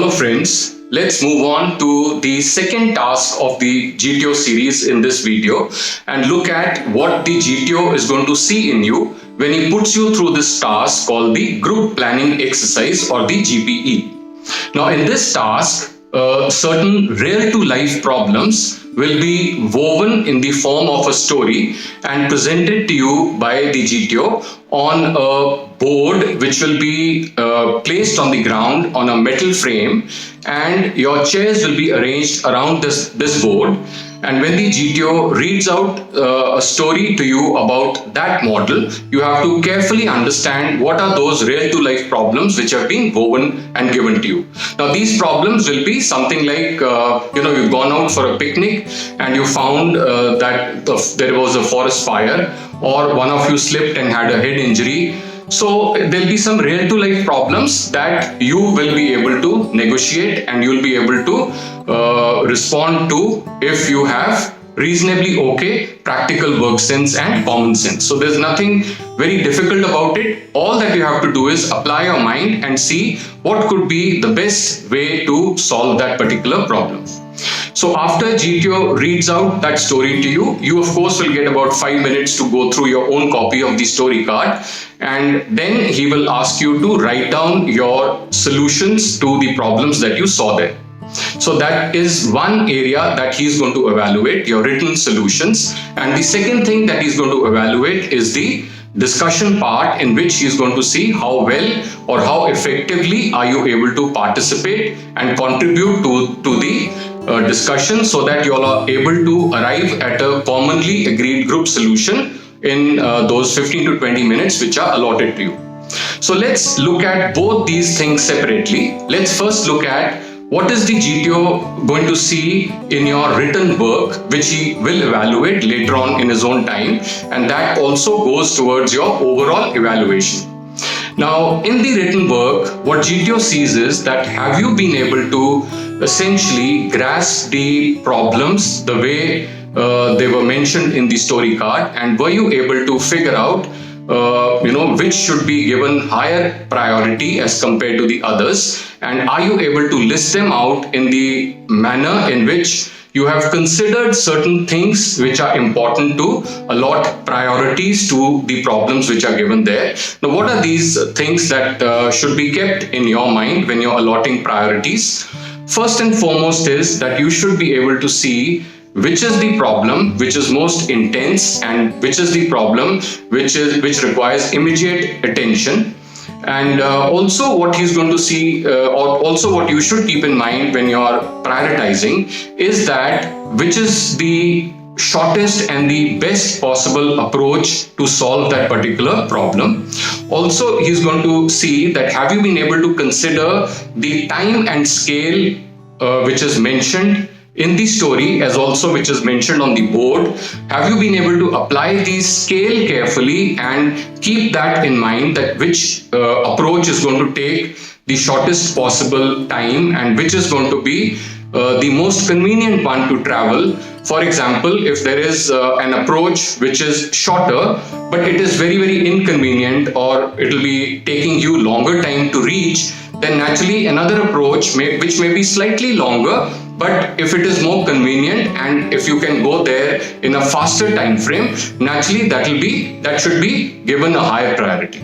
Hello friends, let's move on to the second task of the GTO series in this video and look at what the GTO is going to see in you when he puts you through this task called the group planning exercise or the GPE. Now in this task, certain real-to-life problems will be woven in the form of a story and presented to you by the GTO on a board which will be placed on the ground on a metal frame, and your chairs will be arranged around this board. And when the GTO reads out a story to you about that model, you have to carefully understand what are those real-to-life problems which have been woven and given to you. Now these problems will be something like, you've gone out for a picnic and you found that there was a forest fire, or one of you slipped and had a head injury. So there'll be some real-to-life problems that you will be able to negotiate and you'll be able to respond to if you have reasonably okay practical work sense and common sense. So there's nothing very difficult about it. All that you have to do is apply your mind and see what could be the best way to solve that particular problem. So after GTO reads out that story to you, you of course will get about 5 minutes to go through your own copy of the story card, and then he will ask you to write down your solutions to the problems that you saw there. So that is one area that he's going to evaluate, your written solutions. And the second thing that he's going to evaluate is the discussion part, in which he's going to see how well or how effectively are you able to participate and contribute to the discussion, so that you all are able to arrive at a commonly agreed group solution in those 15 to 20 minutes which are allotted to you. So let's look at both these things separately. Let's first look at what is the GTO going to see in your written work, which he will evaluate later on in his own time, and that also goes towards your overall evaluation. Now, in the written work, what GTO sees is that have you been able to essentially grasp the problems the way they were mentioned in the story card, and were you able to figure out which should be given higher priority as compared to the others, and are you able to list them out in the manner in which you have considered certain things which are important to allot priorities to the problems which are given there. Now, what are these things that should be kept in your mind when you're allotting priorities? First and foremost is that you should be able to see which is the problem which is most intense and which is the problem which requires immediate attention. And also what he's going to see, or also what you should keep in mind when you're prioritizing, is that which is the shortest and the best possible approach to solve that particular problem. Also, he's going to see that have you been able to consider the time and scale which is mentioned in the story, as also which is mentioned on the board. Have you been able to apply the scale carefully and keep that in mind, that which approach is going to take the shortest possible time and which is going to be the most convenient one to travel. For example, if there is an approach which is shorter but it is very, very inconvenient, or it will be taking you longer time to reach, then naturally another approach which may be slightly longer, but if it is more convenient and if you can go there in a faster time frame, naturally that should be given a higher priority.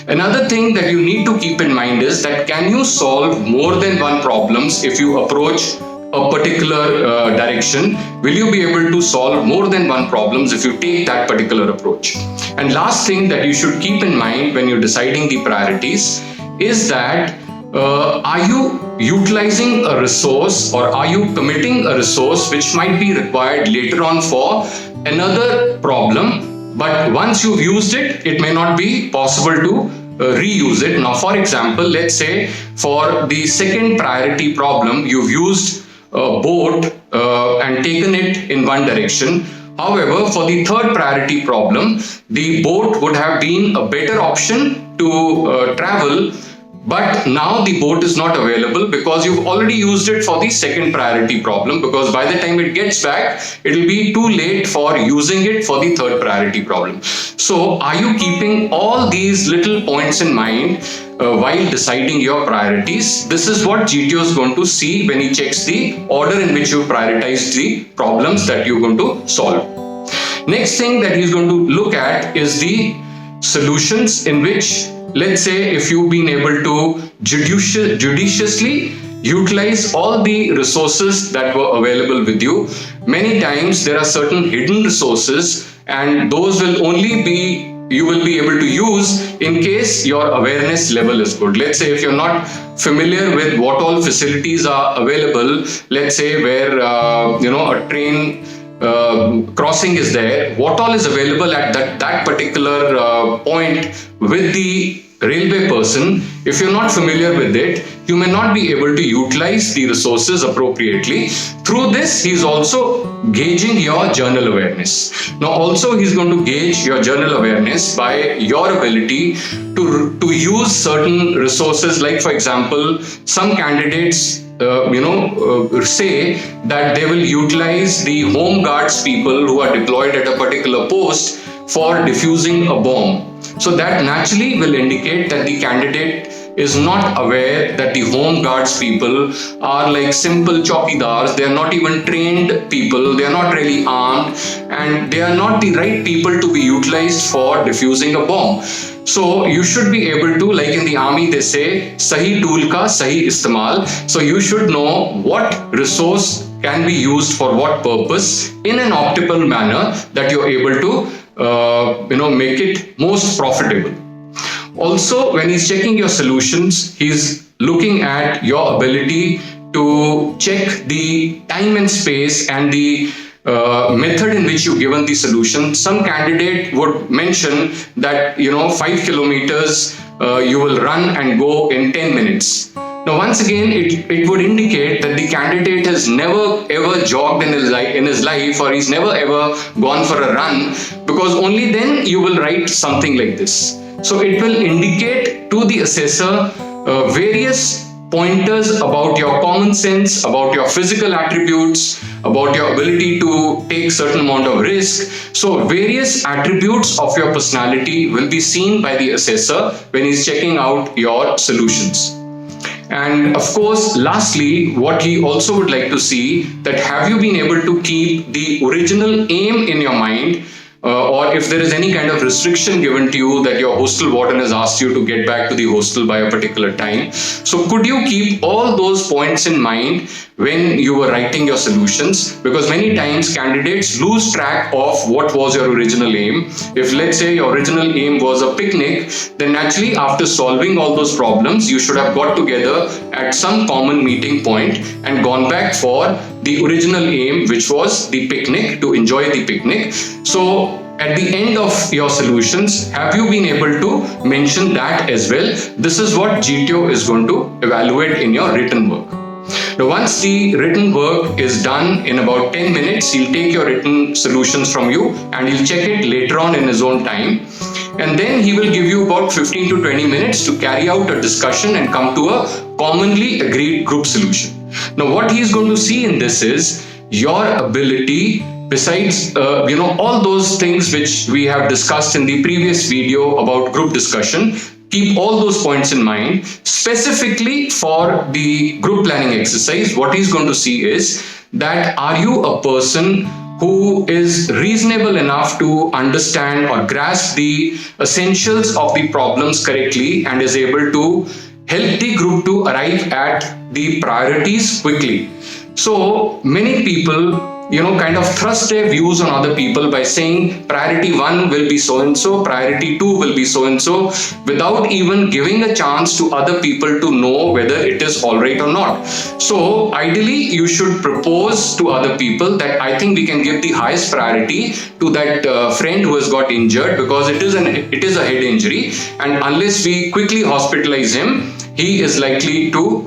Another thing that you need to keep in mind is that can you solve more than one problems if you approach a particular direction? Will you be able to solve more than one problems if you take that particular approach? And last thing that you should keep in mind when you're deciding the priorities is that are you utilizing a resource, or are you committing a resource which might be required later on for another problem, but once you've used it, it may not be possible to reuse it. Now, for example, let's say for the second priority problem, you've used a boat and taken it in one direction. However, for the third priority problem, the boat would have been a better option to travel but now the boat is not available because you've already used it for the second priority problem, because by the time it gets back, it will be too late for using it for the third priority problem. So are you keeping all these little points in mind while deciding your priorities? This is what GTO is going to see when he checks the order in which you prioritize the problems that you're going to solve. Next thing that he's going to look at is the solutions, in which, let's say, if you've been able to judiciously utilize all the resources that were available with you. Many times there are certain hidden resources, and those will only be you will be able to use in case your awareness level is good. Let's say if you're not familiar with what all facilities are available, let's say where a train crossing is there, what all is available at that particular point with the railway person. If you're not familiar with it, you may not be able to utilize the resources appropriately. Through this, he's also gauging your journal awareness. Now also he's going to gauge your journal awareness by your ability to use certain resources. Like, for example, some candidates say that they will utilize the home guards people who are deployed at a particular post for diffusing a bomb. So that naturally will indicate that the candidate is not aware that the home guards people are like simple chowkidars. They are not even trained people. They are not really armed, and they are not the right people to be utilized for diffusing a bomb. So you should be able to, like in the army they say, sahi tool ka sahi istemal. So you should know what resource can be used for what purpose in an optimal manner, that you're able to make it most profitable. Also, when he's checking your solutions, he's looking at your ability to check the time and space and the method in which you've given the solution. Some candidate would mention that 5 kilometers you will run and go in 10 minutes. Now, once again, it would indicate that the candidate has never ever jogged in his life, or he's never ever gone for a run, because only then you will write something like this. So it will indicate to the assessor various pointers about your common sense, about your physical attributes, about your ability to take certain amount of risk. So various attributes of your personality will be seen by the assessor when he's checking out your solutions. And of course, lastly, what he also would like to see, that have you been able to keep the original aim in your mind, or if there is any kind of restriction given to you that your hostel warden has asked you to get back to the hostel by a particular time. So could you keep all those points in mind when you were writing your solutions? Because many times candidates lose track of what was your original aim. If, let's say, your original aim was a picnic, then naturally after solving all those problems, you should have got together at some common meeting point and gone back for the original aim, which was the picnic, to enjoy the picnic. So at the end of your solutions, have you been able to mention that as well? This is what GTO is going to evaluate in your written work. Now, once the written work is done in about 10 minutes, he'll take your written solutions from you and he'll check it later on in his own time. And then he will give you about 15 to 20 minutes to carry out a discussion and come to a commonly agreed group solution. Now, what he's going to see in this is your ability, besides all those things which we have discussed in the previous video about group discussion. Keep all those points in mind. Specifically for the group planning exercise, what he's going to see is that, are you a person who is reasonable enough to understand or grasp the essentials of the problems correctly and is able to help the group to arrive at the priorities quickly. So many people kind of thrust their views on other people by saying priority 1 will be so and so, priority 2 will be so and so, without even giving a chance to other people to know whether it is all right or not. So ideally, you should propose to other people that I think we can give the highest priority to that friend who has got injured, because it is a head injury, and unless we quickly hospitalize him, he is likely to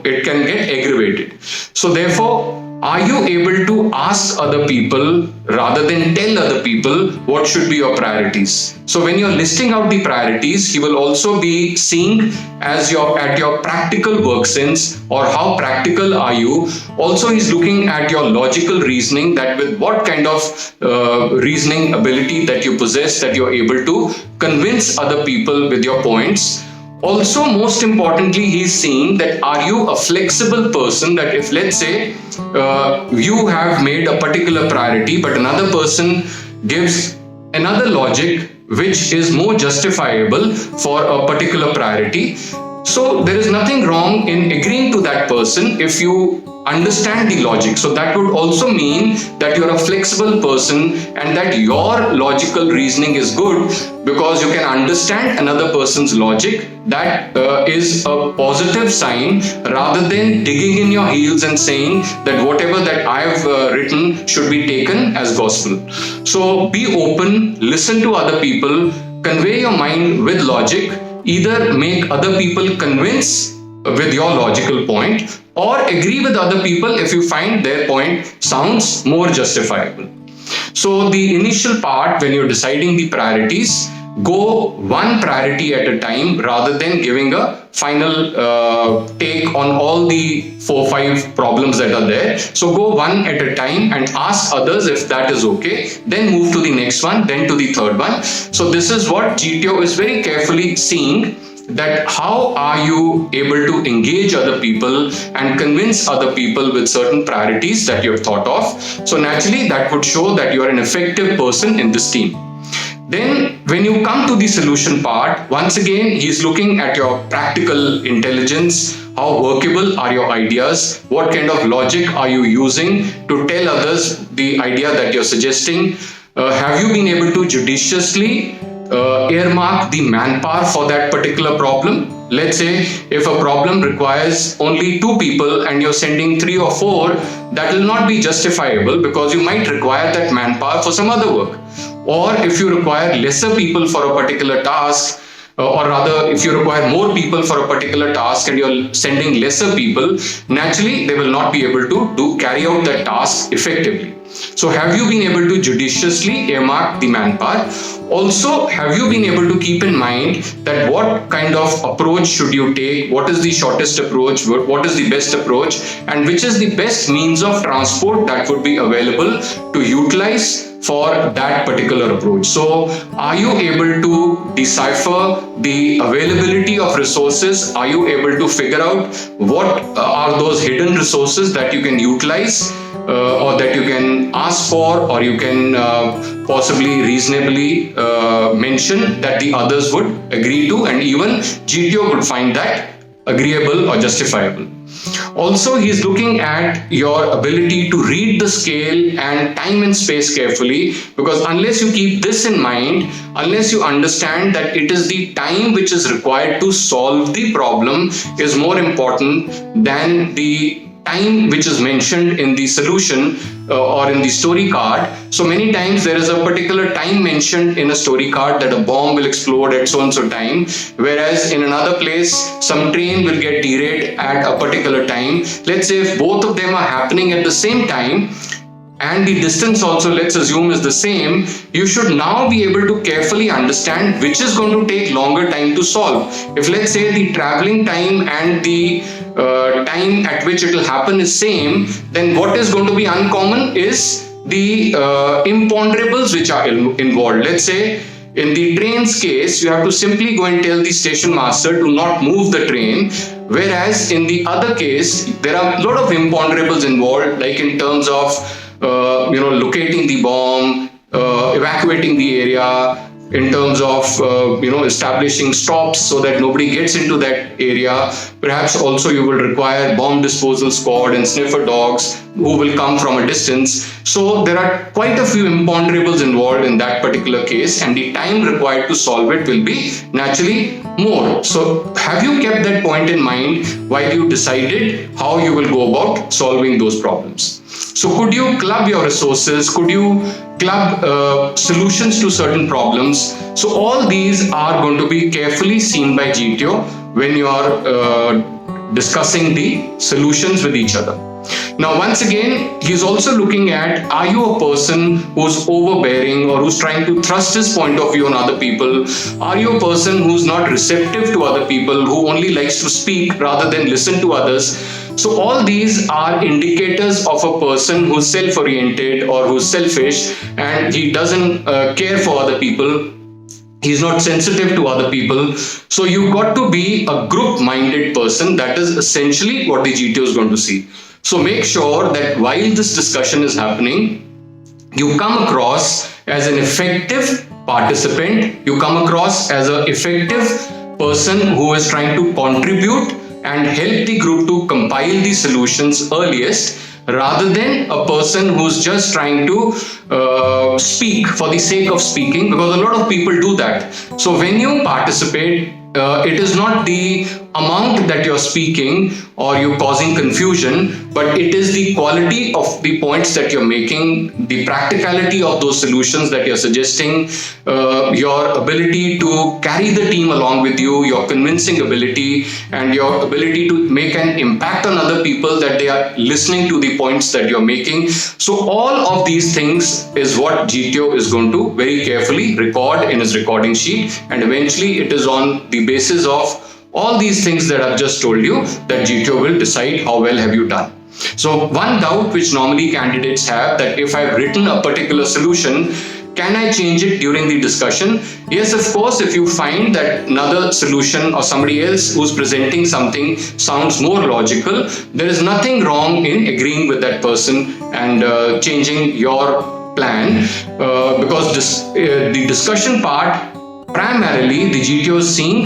it can get aggravated. So therefore, Are you able to ask other people rather than tell other people what should be your priorities? So when you're listing out the priorities, he will also be seeing as at your practical work sense, or how practical are you. Also, he's looking at your logical reasoning, that with what kind of reasoning ability that you possess, that you're able to convince other people with your points. Also, most importantly, he's seeing that are you a flexible person, that if, let's say, you have made a particular priority, but another person gives another logic which is more justifiable for a particular priority. So there is nothing wrong in agreeing to that person if you understand the logic. So that would also mean that you're a flexible person and that your logical reasoning is good, because you can understand another person's logic. That is a positive sign, rather than digging in your heels and saying that whatever that I've written should be taken as gospel. So be open, listen to other people, convey your mind with logic. Either make other people convince with your logical point, or agree with other people if you find their point sounds more justifiable. So the initial part, when you're deciding the priorities, go one priority at a time rather than giving a final take on all the 4-5 problems that are there. So go one at a time and ask others if that is okay, then move to the next one, then to the third one. So this is what GTO is very carefully seeing, that how are you able to engage other people and convince other people with certain priorities that you've thought of. So naturally that would show that you are an effective person in this team. Then when you come to the solution part, once again, he's looking at your practical intelligence. How workable are your ideas? What kind of logic are you using to tell others the idea that you're suggesting? Have you been able to judiciously earmark the manpower for that particular problem? Let's say if a problem requires only 2 people and you're sending 3 or 4, that will not be justifiable, because you might require that manpower for some other work. Or if you require lesser people for a particular task, or rather if you require more people for a particular task and you're sending lesser people, naturally they will not be able to carry out that task effectively. So have you been able to judiciously earmark the manpower? Also, have you been able to keep in mind that what kind of approach should you take? What is the shortest approach? What is the best approach? And which is the best means of transport that would be available to utilize for that particular approach? So are you able to decipher the availability of resources? Are you able to figure out what are those hidden resources that you can utilize, or that you can ask for, or you can possibly reasonably mention that the others would agree to, and even GTO would find that agreeable or justifiable. Also, he's looking at your ability to read the scale and time and space carefully, because unless you keep this in mind, unless you understand that it is the time which is required to solve the problem is more important than the time which is mentioned in the solution or in the story card. So many times there is a particular time mentioned in a story card that a bomb will explode at so and so time, whereas in another place some train will get derailed at a particular time. Let's say if both of them are happening at the same time, and the distance also, let's assume, is the same, you should now be able to carefully understand which is going to take longer time to solve. If, let's say, the traveling time and the time at which it will happen is same, then what is going to be uncommon is the imponderables which are involved. Let's say in the train's case, you have to simply go and tell the station master to not move the train, whereas in the other case, there are a lot of imponderables involved, like in terms of locating the bomb, evacuating the area, in terms of establishing stops so that nobody gets into that area. Perhaps also you will require bomb disposal squad and sniffer dogs who will come from a distance. So there are quite a few imponderables involved in that particular case, and the time required to solve it will be naturally more. So have you kept that point in mind while you decided how you will go about solving those problems? So could you club your resources? Could you club solutions to certain problems? So all these are going to be carefully seen by GTO when you are discussing the solutions with each other. Now, once again, he's also looking at, are you a person who's overbearing or who's trying to thrust his point of view on other people? Are you a person who's not receptive to other people, who only likes to speak rather than listen to others? So all these are indicators of a person who's self-oriented or who's selfish, and he doesn't care for other people. He's not sensitive to other people. So you've got to be a group-minded person. That is essentially what the GTO is going to see. So make sure that while this discussion is happening, you come across as an effective participant. You come across as an effective person who is trying to contribute and help the group to compile the solutions earliest, rather than a person who's just trying to speak for the sake of speaking, because a lot of people do that. So when you participate, it is not the amount that you're speaking or you're causing confusion, but it is the quality of the points that you're making, the practicality of those solutions that you're suggesting, your ability to carry the team along with you, your convincing ability, and your ability to make an impact on other people, that they are listening to the points that you're making. So all of these things is what GTO is going to very carefully record in his recording sheet, and eventually it is on the basis of all these things that I've just told you that GTO will decide how well have you done. So one doubt which normally candidates have, that if I've written a particular solution, can I change it during the discussion? Yes, of course, if you find that another solution or somebody else who's presenting something sounds more logical, there is nothing wrong in agreeing with that person and changing your plan, because the discussion part, primarily the GTO is seeing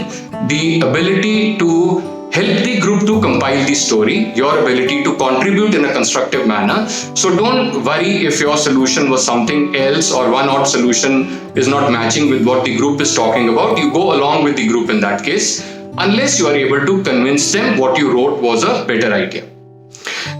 the ability to help the group to compile the story, your ability to contribute in a constructive manner. So don't worry if your solution was something else or one odd solution is not matching with what the group is talking about. You go along with the group in that case, unless you are able to convince them what you wrote was a better idea.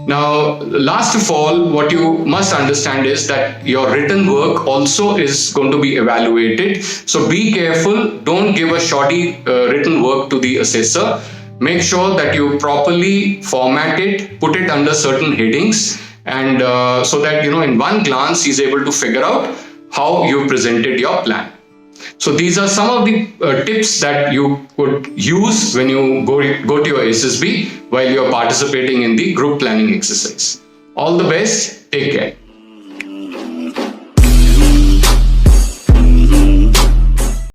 Now, last of all, what you must understand is that your written work also is going to be evaluated. So be careful. Don't give a shoddy written work to the assessor. Make sure that you properly format it, put it under certain headings, and so that, in one glance, he's able to figure out how you presented your plan. So these are some of the tips that you could use when you go to your SSB while you're participating in the group planning exercise. All the best. Take care.